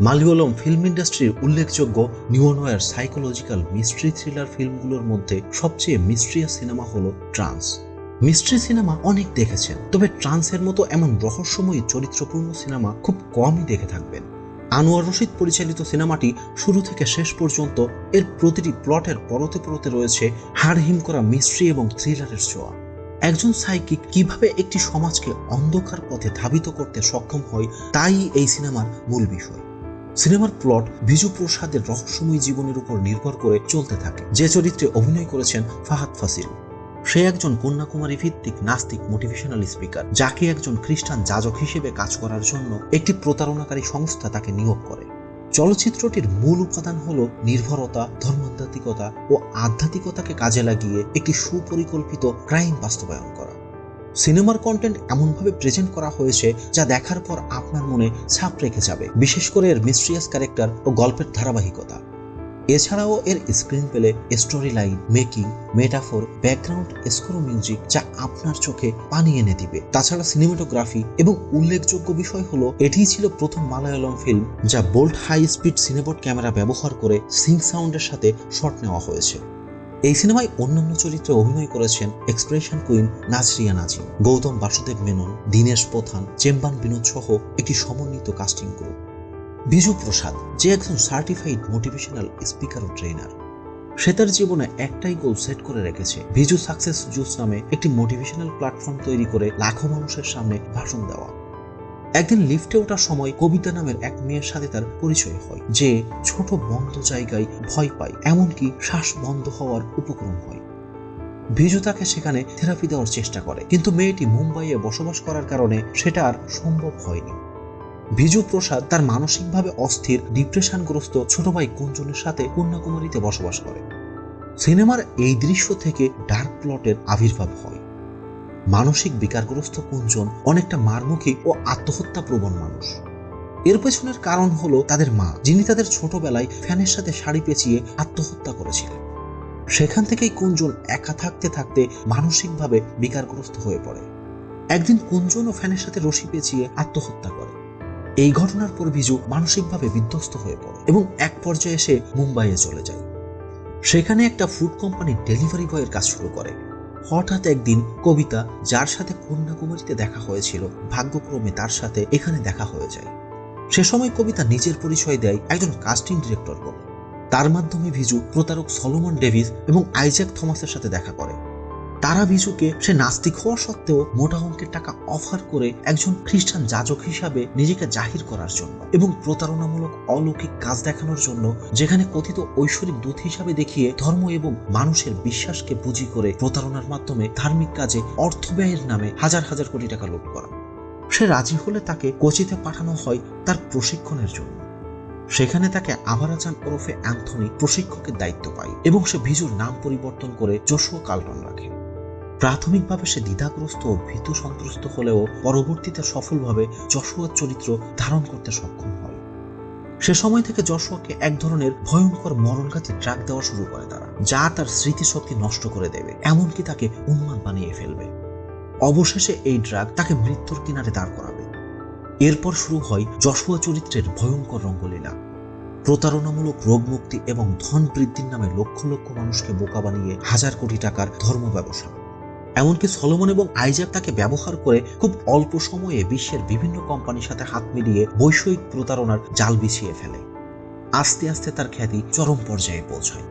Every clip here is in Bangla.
মালয়ালম ফিল্ম ইন্ডাস্ট্রির উল্লেখযোগ্য নিওনোয়ার সাইকোলজিক্যাল মিস্ট্রি থ্রিলার ফিল্মগুলোর মধ্যে সবচেয়ে মিস্ট্রিয়াস সিনেমা হলো ট্রান্স। মিস্ট্রি সিনেমা অনেক দেখেছেন, তবে ট্রান্সের মতো এমন রহস্যময়ী চরিত্রপূর্ণ সিনেমা খুব কমই দেখে থাকবেন। আনোয়ার রশিদ পরিচালিত সিনেমাটি শুরু থেকে শেষ পর্যন্ত এর প্রতিটি প্লটের পরতে পরতে রয়েছে হাড়হিম করা মিস্ট্রি এবং থ্রিলারের ছোঁয়া। একজন সাইকিক কিভাবে একটি সমাজকে অন্ধকার পথে ধাবিত করতে সক্ষম হয়, তাই এই সিনেমার মূল বিষয়। সিনেমার প্লট বিজু প্রসাদের রহস্যময়ী জীবনের উপর নির্ভর করে চলতে থাকে। যে চরিত্রে অভিনয় করেছেন ফাহাদ ফাসিল, সে একজন কন্যাকুমারী ভিত্তিক নাস্তিক মোটিভেশনাল স্পিকার, যাকে একজন খ্রিস্টান যাজক হিসেবে কাজ করার জন্য একটি প্রতারণাকারী সংস্থা তাকে নিয়োগ করে। চলচ্চিত্রটির মূল উপাদান হল নির্ভরতা, ধর্মাধ্যাত্মিকতা ও আধ্যাত্মিকতাকে কাজে লাগিয়ে একটি সুপরিকল্পিত ক্রাইম বাস্তবায়ন করা। সিনেমার কন্টেন্ট এমনভাবে প্রেজেন্ট করা হয়েছে যা দেখার পর আপনার মনে ছাপ রেখে যাবে, বিশেষ করে এর মিস্ট্রিয়াস ক্যারেক্টার ও গল্পের ধারাবাহিকতা। এছাড়াও এর screen play, story line, making, metaphor, background score, music যা আপনার চোখে পানি এনে দিবে। তাছাড়া সিনেমাটোগ্রাফি এবং উল্লেখযোগ্য বিষয় হলো এটিই ছিল প্রথম মালায়ালম ফিল্ম যা বোল্ট হাই স্পিড সিনেবোর্ড ক্যামেরা ব্যবহার করে সিঙ্ক সাউন্ডের সাথে শট নেওয়া হয়েছে। এই সিনেমায় অন্যান্য চরিত্রে অভিনয় করেছেন এক্সপ্রেশন কুইন নাজরিয়া নাজিম, গৌতম বাসুদেব মেনন, দীনেশ প্রধান, চেম্বান বিনোদ সহ একটি সমন্বিত কাস্টিং গ্রুপ। বিজু প্রসাদ, যে একজন সার্টিফাইড মোটিভেশনাল স্পিকার ও ট্রেনার, সে তার জীবনে একটাই গোল সেট করে রেখেছে, বিজু সাকসেস জুস নামে একটি মোটিভেশনাল প্ল্যাটফর্ম তৈরি করে লাখো মানুষের সামনে ভাষণ দেওয়া। একদিন লিফটে ওঠার সময় কবিতা নামের এক মেয়ের সাথে তার পরিচয় হয়, যে ছোট বন্ধ জায়গায় ভয় পায়, এমনকি শ্বাস বন্ধ হওয়ার উপক্রম হয়। বিজু তাকে সেখানে থেরাপি দেওয়ার চেষ্টা করে, কিন্তু মেয়েটি মুম্বাইয়ে বসবাস করার কারণে সেটা আর সম্ভব হয়নি। বিজু প্রসাদ তার মানসিকভাবে অস্থির, ডিপ্রেশনগ্রস্ত ছোট ভাই কুঞ্জনের সাথে কন্যাকুমারীতে বসবাস করে। সিনেমার এই দৃশ্য থেকে ডার্ক প্লটের আবির্ভাব হয়। মানসিক বিকারগ্রস্ত কুঞ্জন অনেকটা মারমুখী ও আত্মহত্যা প্রবণ মানুষ। এর পেছনের কারণ হলো তাদের মা, যিনি তাদের ছোটবেলায় ফ্যানের সাথে শাড়ি পেঁচিয়ে আত্মহত্যা করেছিলেন। সেখান থেকেই কুঞ্জন একা থাকতে থাকতে মানসিকভাবে বিকারগ্রস্ত হয়ে পড়ে। একদিন কুঞ্জনও ফ্যানের সাথে রশি পেঁচিয়ে আত্মহত্যা করে। এই ঘটনার পর বিজু মানসিকভাবে বিধ্বস্ত হয়ে পড়ে এবং এক পর্যায়ে সে মুম্বাইয়ে চলে যায়। সেখানে একটা ফুড কোম্পানির ডেলিভারি বয়ের কাজ শুরু করে। হঠাৎ একদিন কবিতা, যার সাথে কন্যাকুমারীতে দেখা হয়েছিল, ভাগ্যক্রমে তার সাথে এখানে দেখা হয়ে যায়। সে সময় কবিতা নিজের পরিচয় দেয় একজন কাস্টিং ডিরেক্টর বলে। তার মাধ্যমে বিজু প্রতারক সলোমন ডেভিস এবং আইজ্যাক থমাসের সাথে দেখা করে। তারা বিজুকে সে নাস্তিক হওয়া সত্ত্বেও মোটা অঙ্কের টাকা অফার করে একজন খ্রিস্টান যাজক হিসাবে নিজেকে জাহির করার জন্য এবং প্রতারণামূলক অলৌকিক কাজ দেখানোর জন্য, যেখানে কথিত ঐশ্বরিক দূত হিসাবে দেখিয়ে ধর্ম এবং মানুষের বিশ্বাসকে পুঁজি করে প্রতারণার মাধ্যমে ধার্মিক কাজে অর্থ ব্যয়ের নামে হাজার হাজার কোটি টাকা লুট করা। সে রাজি হলে তাকে কোচিতে পাঠানো হয় তার প্রশিক্ষণের জন্য। সেখানে তাকে আভারাজান ওরফে অ্যান্থনি প্রশিক্ষকের দায়িত্ব পায় এবং সে বিজুর নাম পরিবর্তন করে জোশুয়া কার্লটন রাখে। প্রাথমিকভাবে সে দ্বিধাগ্রস্ত ও ভীতু সন্ত্রস্ত হলেও পরবর্তীতে সফলভাবে জশুয়ার চরিত্র ধারণ করতে সক্ষম হয়। সে সময় থেকে জশুয়াকে এক ধরনের ভয়ঙ্কর মরণঘাতী ড্রাগ দেওয়া শুরু করে তারা, যা তার স্মৃতিশক্তি নষ্ট করে দেবে, এমনকি তাকে উন্মাদ বানিয়ে ফেলবে। অবশেষে এই ড্রাগ তাকে মৃত্যুর কিনারে দাঁড় করাবে। এরপর শুরু হয় জশুয়া চরিত্রের ভয়ঙ্কর রঙ্গলীলা। প্রতারণামূলক রোগমুক্তি এবং ধন বৃদ্ধির নামে লক্ষ লক্ষ মানুষকে বোকা বানিয়ে হাজার কোটি টাকার ধর্ম ব্যবসা। এমনকি সলোমন এবং আইজ্যাক তাকে ব্যবহার করে খুব অল্প সময়ে বিশ্বের বিভিন্ন কোম্পানির সাথে হাত মিলিয়ে বৈষয়িক প্রতারণার জাল বিছিয়ে ফেলে। আস্তে আস্তে তার খ্যাতি চরম পর্যায়ে পৌঁছায়।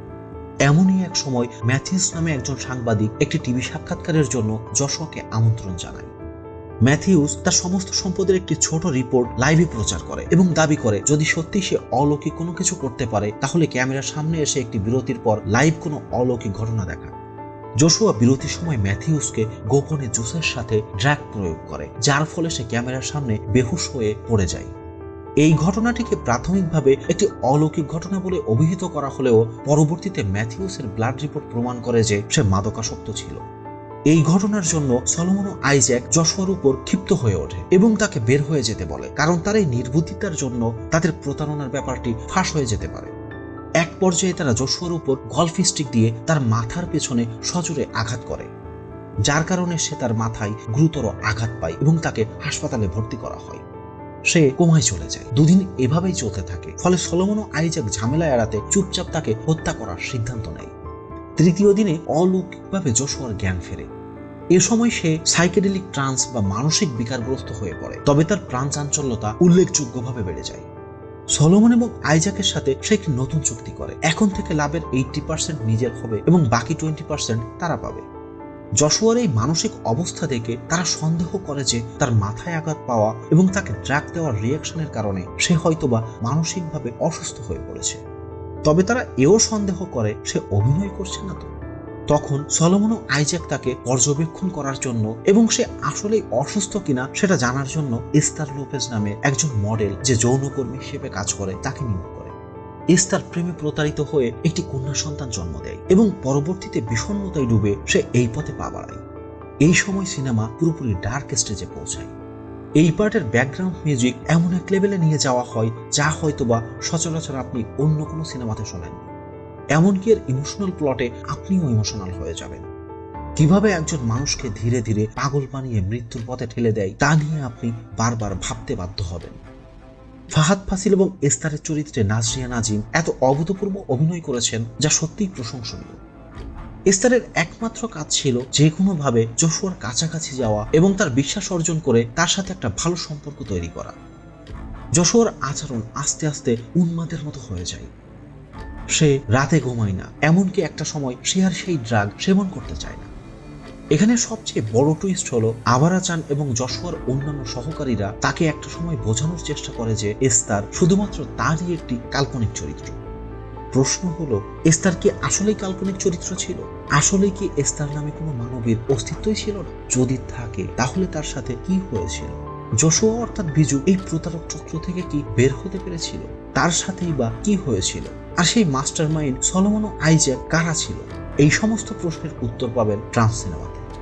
এমনই এক সময় ম্যাথিউস নামে একজন সাংবাদিক একটি টিভি সাক্ষাৎকারের জন্য জশুয়াকে আমন্ত্রণ জানায়। ম্যাথিউস তার সমস্ত সম্পদের একটি ছোট রিপোর্ট লাইভে প্রচার করে এবং দাবি করে যদি সত্যি সে অলৌকিক কোনো কিছু করতে পারে, তাহলে ক্যামেরার সামনে এসে একটি বিরতির পর লাইভ কোনো অলৌকিক ঘটনা দেখায়। জশুয়া বিরতির সময় ম্যাথিউসকে গোপনে জুসের সাথে ড্রাগ প্রয়োগ করে, যার ফলে সে ক্যামেরার সামনে বেহুশ হয়ে পড়ে যায়। এই ঘটনাটিকে প্রাথমিকভাবে একটি অলৌকিক ঘটনা বলে অভিহিত করা হলেও পরবর্তীতে ম্যাথিউসের ব্লাড রিপোর্ট প্রমাণ করে যে সে মাদকাসক্ত ছিল। এই ঘটনার জন্য সলোমন ও আইজ্যাক জশুয়ার উপর ক্ষিপ্ত হয়ে ওঠে এবং তাকে বের হয়ে যেতে বলে, কারণ তার এই নির্বুদ্ধিতার জন্য তাদের প্রতারণার ব্যাপারটি ফাঁস হয়ে যেতে পারে। এক পর্যায়ে তারা জশুয়ার উপর গলফ স্টিক দিয়ে তার মাথার পেছনে সজোরে আঘাত করে, যার কারণে সে তার মাথায় গুরুতর আঘাত পায় এবং তাকে হাসপাতালে ভর্তি করা হয়। সে কোমায় চলে যায়। 2 দিন এভাবেই চলতে থাকে। ফলে সলোমন ও আইজ্যাক ঝামেলা এড়াতে চুপচাপ তাকে হত্যা করার সিদ্ধান্ত নেয়। 3য় দিনে অলৌকিকভাবে জশুয়ার জ্ঞান ফেরে। এ সময় সে সাইকেডেলিক ট্রান্স বা মানসিক বিকারগ্রস্ত হয়ে পড়ে, তবে তার প্রাণচাঞ্চল্যতা উল্লেখযোগ্যভাবে বেড়ে যায়। সলোমন এবং আইজ্যাকের সাথে সে একটি নতুন চুক্তি করে। এখন থেকে লাভের 80% নিজের হবে এবং বাকি 20% তারা পাবে। জশুয়ার এই মানসিক অবস্থা দেখে তারা সন্দেহ করে যে তার মাথায় আঘাত পাওয়া এবং তাকে ড্রাগ দেওয়ার রিয়াকশনের কারণে সে হয়তোবা মানসিকভাবে অসুস্থ হয়ে পড়েছে। তবে তারা এও সন্দেহ করে সে অভিনয় করছে না তো। তখন সলোমন ও আইজ্যাক তাকে পর্যবেক্ষণ করার জন্য এবং সে আসলেই অসুস্থ কিনা সেটা জানার জন্য এস্তার লোপেজ নামে একজন মডেল, যে যৌনকর্মী হিসেবে কাজ করে, তাকে নিয়োগ করে। এস্তার প্রেমে প্রতারিত হয়ে একটি কন্যা সন্তান জন্ম দেয় এবং পরবর্তীতে বিষণ্ণতায় ডুবে সে এই পথে পা বাড়ায়। এই সময় সিনেমা পুরোপুরি ডার্ক স্টেজে পৌঁছায়। এই পার্টের ব্যাকগ্রাউন্ড মিউজিক এমন এক লেভেলে নিয়ে যাওয়া হয় যা হয়তোবা সচরাচর আপনি অন্য কোনো সিনেমাতে শোনেন। এমনকি এর ইমোশনাল প্লটে আপনিও ইমোশনাল হয়ে যাবেন। কিভাবে একজন মানুষকে ধীরে ধীরে পাগল বানিয়ে মৃত্যুর পথে ঠেলে দেয় তা নিয়ে আপনি বারবার ভাবতে বাধ্য হবেন। ফাহাদ ফাসিল এবং এস্তারের চরিত্রে নাজরিয়া নাজিম এত অভূতপূর্ব অভিনয় করেছেন যা সত্যিই প্রশংসনীয়। এস্তারের একমাত্র কাজ ছিল যে কোনোভাবে জশুয়ার কাছাকাছি যাওয়া এবং তার বিশ্বাস অর্জন করে তার সাথে একটা ভালো সম্পর্ক তৈরি করা। জশুয়ার আচরণ আস্তে আস্তে উন্মাদের মতো হয়ে যায়। সে রাতে ঘুমায় না, এমনকি একটা সময় সে আর সেই ড্রাগ সেবন করতে চায় না। এখানে সবচেয়ে বড় টুইস্ট হলো আবারা চান এবং জশুয়ার অন্যান্য সহকারীরা তাকে একটা সময় বোঝানোর চেষ্টা করে যে এস্তার শুধুমাত্র তারই একটি কাল্পনিক চরিত্র। প্রশ্ন হলো, এস্তার কি আসলেই কাল্পনিক চরিত্র ছিল? আসলেই কি এস্তার নামে কোনো মানবীর অস্তিত্বই ছিল না? যদি থাকে তাহলে তার সাথে কি হয়েছিল? জশুয়া অর্থাৎ বিজু এই প্রতারক চক্র থেকে কি বের হতে পেরেছিল? তার সাথেই বা কি হয়েছিল? আর সেই মাস্টার মাইন্ড সলোমন ও আইজ্যাক কারা ছিল? এই সমস্ত প্রশ্নের উত্তর পাবেন ট্রান্স সিনেমাতে।